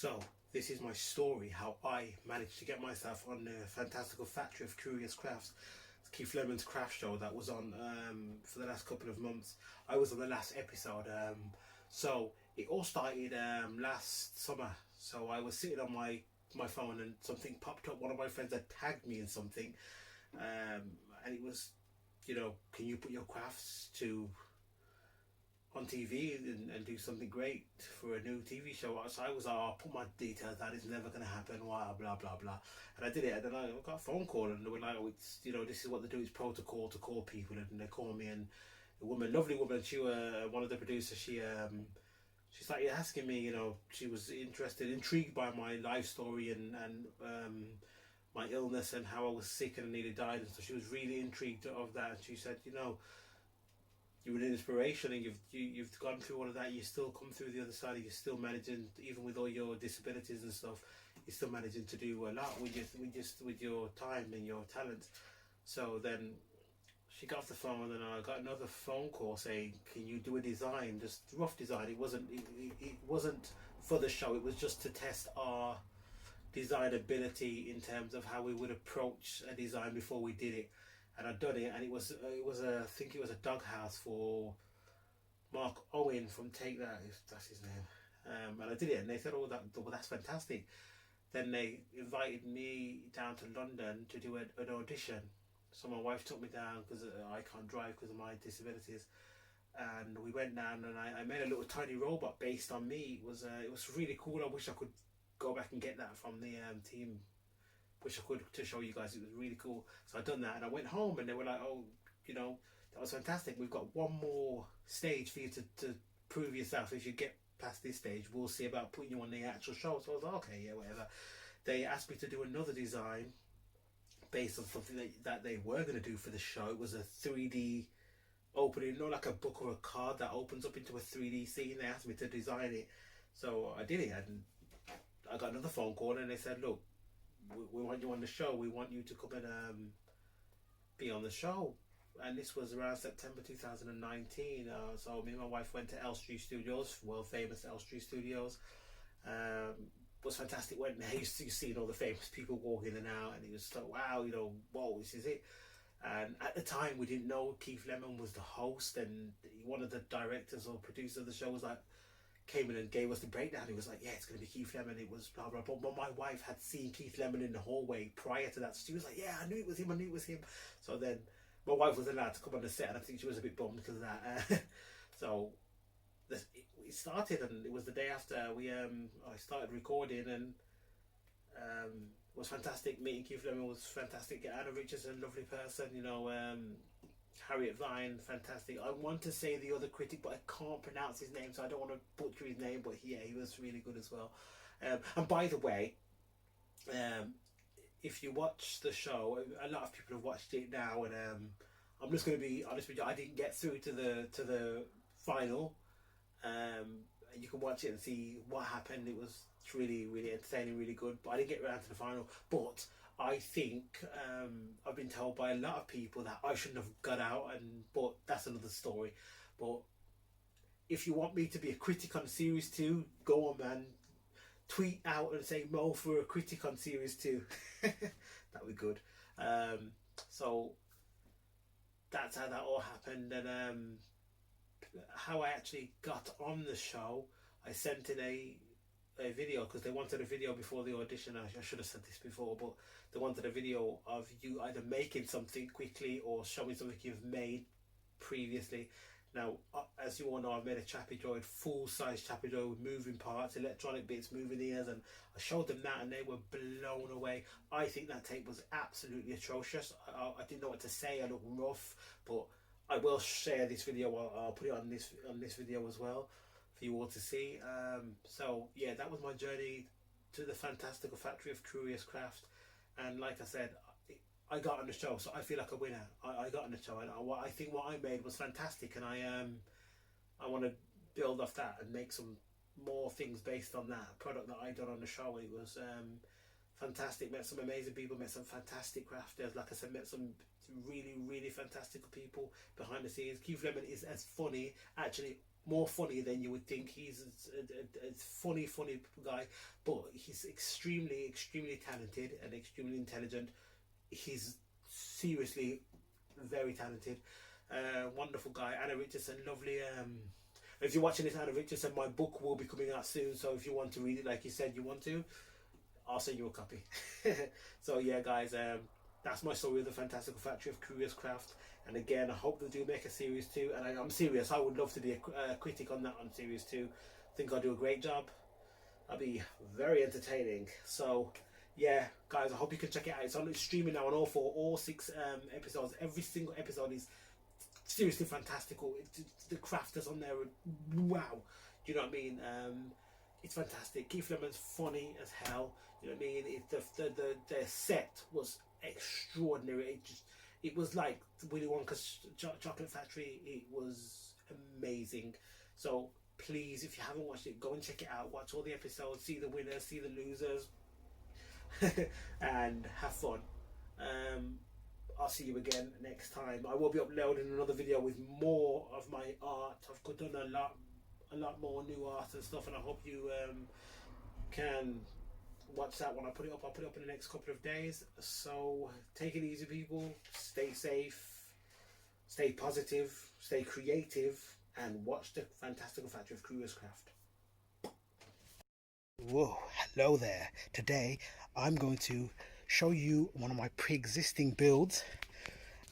So, this is my story how I managed to get myself on the Fantastical Factory of Curious Crafts, Keith Lemon's craft show that was on for the last couple of months. I was on the last episode. So, it all started last summer. So, I was sitting on my phone and something popped up. One of my friends had tagged me in something. And it was, can you put your crafts to on TV and do something great for a new TV show? So I was like, I'll put my details down, it's never going to happen, blah, blah, blah, blah. And I did it, and then I got a phone call, and they were like, oh, it's, this is what they do, it's protocol to call people, and they call me, and a woman, lovely woman, she one of the producers, she started asking me, she was intrigued by my life story and my illness and how I was sick and nearly died, and so she was really intrigued of that, and she said, you're an inspiration, and you've gone through all of that. You still come through the other side. And you're still managing, even with all your disabilities and stuff. You're still managing to do a lot with your time and your talent. So then she got off the phone, and I got another phone call saying, "Can you do a design? Just rough design. It wasn't for the show. It was just to test our design ability in terms of how we would approach a design before we did it." And I'd done it, and it was I think it was a doghouse for Mark Owen from Take That, that's his name. And I did it, and they said, "Oh, that's fantastic." Then they invited me down to London to do an audition. So my wife took me down because I can't drive because of my disabilities, and we went down, and I made a little tiny robot based on me. It was really cool. I wish I could go back and get that from the team. Wish I could to show you guys. It was really cool. So I done that, and I went home, and they were like, "Oh, that was fantastic. We've got one more stage for you to prove yourself. If you get past this stage, we'll see about putting you on the actual show." So I was like, "Okay, yeah, whatever." They asked me to do another design based on something that they were going to do for the show. It was a 3D opening, not like a book or a card that opens up into a 3D scene. They asked me to design it, so I did it, and I got another phone call, and they said, "Look, we want you on the show. We want you to come and be on the show." And this was around September 2019. So me and my wife went to Elstree Studios, world famous Elstree Studios. Was fantastic. Went there, you seen all the famous people walk in and out, and it was so wow, whoa, this is it. And at the time, we didn't know Keith Lemon was the host, and one of the directors or producers of the show was like, came in and gave us the breakdown. He was like, "Yeah, it's going to be Keith Lemon." It was blah blah blah. But my wife had seen Keith Lemon in the hallway prior to that. So she was like, "Yeah, I knew it was him. I knew it was him." So then my wife was allowed to come on the set, and I think she was a bit bummed because of that. So it started, and it was the day after I started recording, and it was fantastic. Meeting Keith Lemon was fantastic. Anna Richardson, lovely person. Harriet Vine, fantastic. I want to say the other critic, but I can't pronounce his name, so I don't want to butcher his name, but yeah, he was really good as well. And by the way, if you watch the show, a lot of people have watched it now, and I'm just going to be honest with you, I didn't get through to the final. You can watch it and see what happened. It was really, really entertaining, really good, but I didn't get around to the final. But I think I've been told by a lot of people that I shouldn't have got out, but that's another story. But if you want me to be a critic on series 2, go on, man. Tweet out and say Mo for a critic on series 2. That would be good. So that's how that all happened, and how I actually got on the show. I sent in a video because they wanted a video before the audition. I should have said this before, but they wanted a video of you either making something quickly or showing something you've made previously. Now, as you all know, I've made a Chappy Droid, full-size Chappy Droid with moving parts, electronic bits, moving ears, and I showed them that, and they were blown away. I think that tape was absolutely atrocious. I didn't know what to say. I looked rough, but I will share this video. I'll put it on this video as well for you all to see. So yeah, that was my journey to the Fantastical Factory of Curious Craft, and like I said, I got on the show, so I feel like a winner. I got on the show, and I think what I made was fantastic, and I want to build off that and make some more things based on that product that I done on the show. It was fantastic. Met some amazing people, met some fantastic crafters. Like I said, met some really, really fantastical people behind the scenes. Keith Lemon is as funny, actually more funny than you would think. He's a funny guy, but he's extremely talented and extremely intelligent. He's seriously very talented. Wonderful guy. Anna Richardson, lovely. If you're watching this, Anna Richardson, my book will be coming out soon, so if you want to read it like you said you want to, I'll send you a copy. So yeah, guys, that's my story of the Fantastical Factory of Curious Craft. And again, I hope they do make a series 2. And I'm serious, I would love to be a critic on that, on series 2. I think I'll do a great job. I'll be very entertaining. So yeah, guys, I hope you can check it out. It's on streaming now on all 6 episodes. Every single episode is seriously fantastical. The crafters on there are wow. Do you know what I mean? It's fantastic. Keith Lemon's funny as hell. You know what I mean? The set was extraordinary. It was like Willy Wonka's Chocolate Factory. It was amazing. So please, if you haven't watched it, go and check it out. Watch all the episodes. See the winners. See the losers. And have fun. I'll see you again next time. I will be uploading another video with more of my art. I've done a lot more new art and stuff, and I hope you can watch that when I put it up. I'll put it up in the next couple of days. So take it easy, people. Stay safe, stay positive, stay creative, and watch the Fantastical Factory of Curious Craft. Whoa, hello there. Today I'm going to show you one of my pre-existing builds,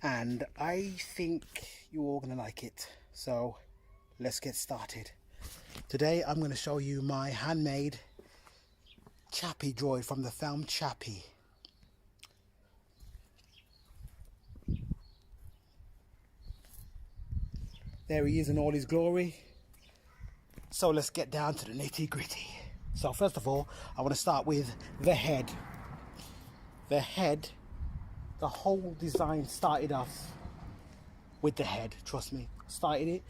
and I think you're all gonna like it. So let's get started. Today I'm going to show you my handmade Chappy Droid from the film Chappy. There he is in all his glory. So let's get down to the nitty gritty. So first of all, I want to start with the head. The head, the whole design started off with the head, trust me. Started it.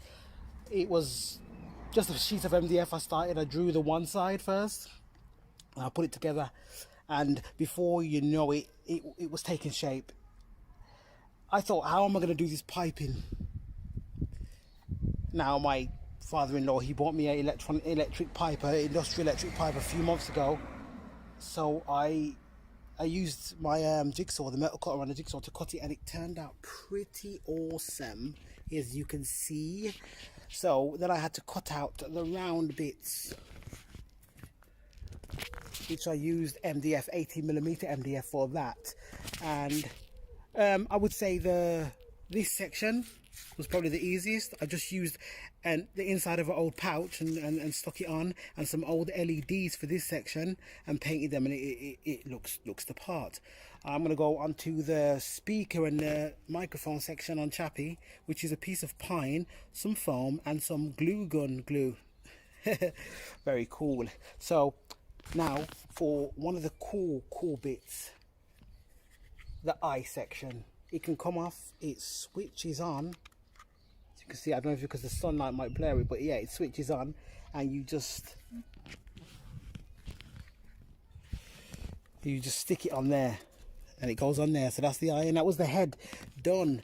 It was just a sheet of MDF. I drew the one side first, and I put it together, and before you know it, it was taking shape. I thought, how am I going to do this piping? Now my father-in-law, he bought me an industrial electric pipe a few months ago, so I used my jigsaw, the metal cutter on the jigsaw, to cut it, and it turned out pretty awesome, as you can see. So then I had to cut out the round bits, which I used MDF, 18mm MDF for that. And I would say this section was probably the easiest. I just used the inside of an old pouch and stuck it on, and some old LEDs for this section, and painted them, and it looks the part. I'm going to go onto the speaker and the microphone section on Chappy, which is a piece of pine, some foam, and some gun glue. Very cool. So now for one of the cool bits, the eye section. It can come off, it switches on. As you can see, I don't know if because the sunlight might blur it, but yeah, it switches on, and you just stick it on there, and it goes on there. So that's the eye, and that was the head done.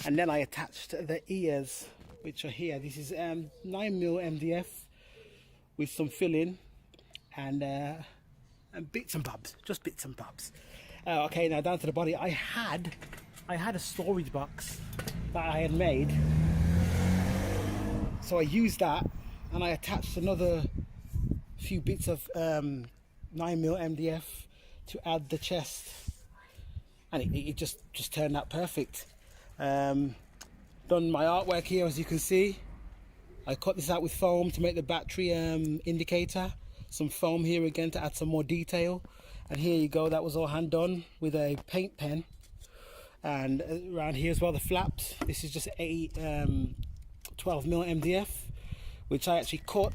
And then I attached the ears, which are here. This is 9mm MDF with some filling and bits and bobs, just bits and bobs. Okay, now down to the body. I had a storage box that I had made, so I used that, and I attached another few bits of 9mm MDF to add the chest, and it just turned out perfect. Done my artwork here, as you can see. I cut this out with foam to make the battery indicator. Some foam here again to add some more detail, and here you go. That was all hand done with a paint pen. And around here as well, the flaps. This is just a 12mm MDF, which I actually cut.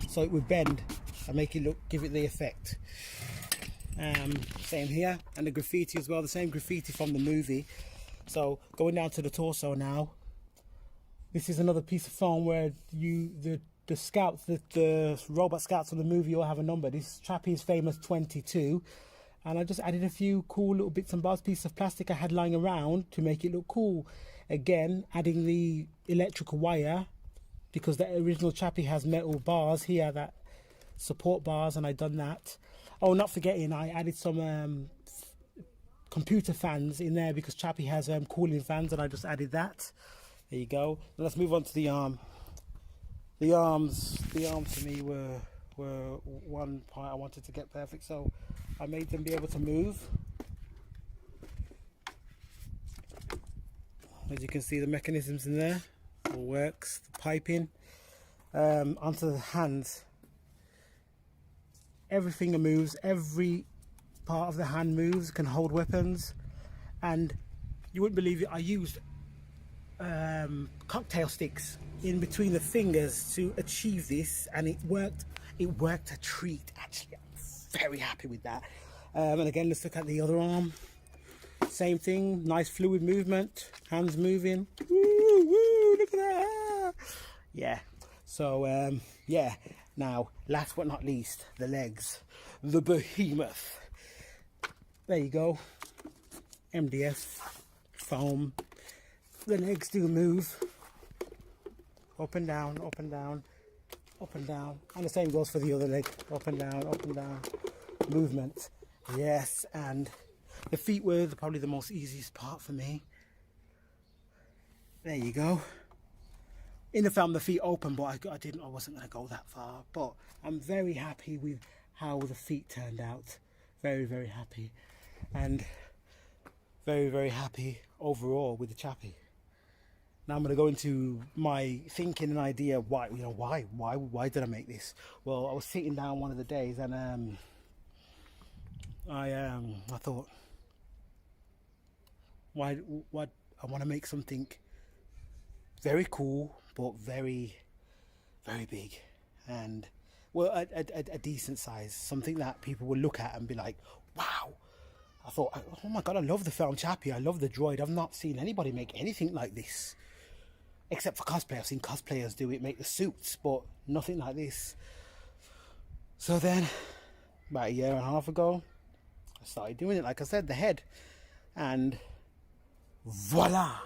So it would bend and make it give it the effect. Same here, and the graffiti as well, the same graffiti from the movie. So going down to the torso now. This is another piece of foam where the scouts, the robot scouts on the movie all have a number. This is Chappy's famous 22. And I just added a few cool little bits and bobs, pieces of plastic I had lying around to make it look cool. again, adding the electrical wire, because the original Chappy has metal bars here, that support bars, and I done that. Oh, not forgetting, I added some computer fans in there, because Chappy has cooling fans, and I just added that. There you go. Now let's move on to the arm. The arms for me were one part I wanted to get perfect, so I made them be able to move. As you can see, the mechanisms in there all works. The piping onto the hands, everything moves. Every part of the hand moves, can hold weapons, and you wouldn't believe it, I used cocktail sticks in between the fingers to achieve this, and it worked a treat. Actually, I'm very happy with that. And again, let's look at the other arm. Same thing, nice fluid movement, hands moving. Woo, woo, look at that. Yeah, so yeah, now last but not least, the legs, the behemoth. There you go, MDF foam. The legs do move, up and down, up and down, up and down, and the same goes for the other leg, up and down, movement. Yes, and the feet were probably the most easiest part for me. There you go. In the film, the feet open, but I wasn't going to go that far. But I'm very happy with how the feet turned out. Very, very happy, and very, very happy overall with the Chappy. Now I'm going to go into my thinking and idea. Why did I make this? Well, I was sitting down one of the days, and I thought, why I want to make something very cool, but very, very big, and well, a decent size, something that people will look at and be like, wow. I thought, oh my god, I love the film Chappy, I love the droid. I've not seen anybody make anything like this, except for cosplay. I've seen cosplayers do it, make the suits, but nothing like this. So then, about a year and a half ago, I started doing it, like I said, the head, and voila,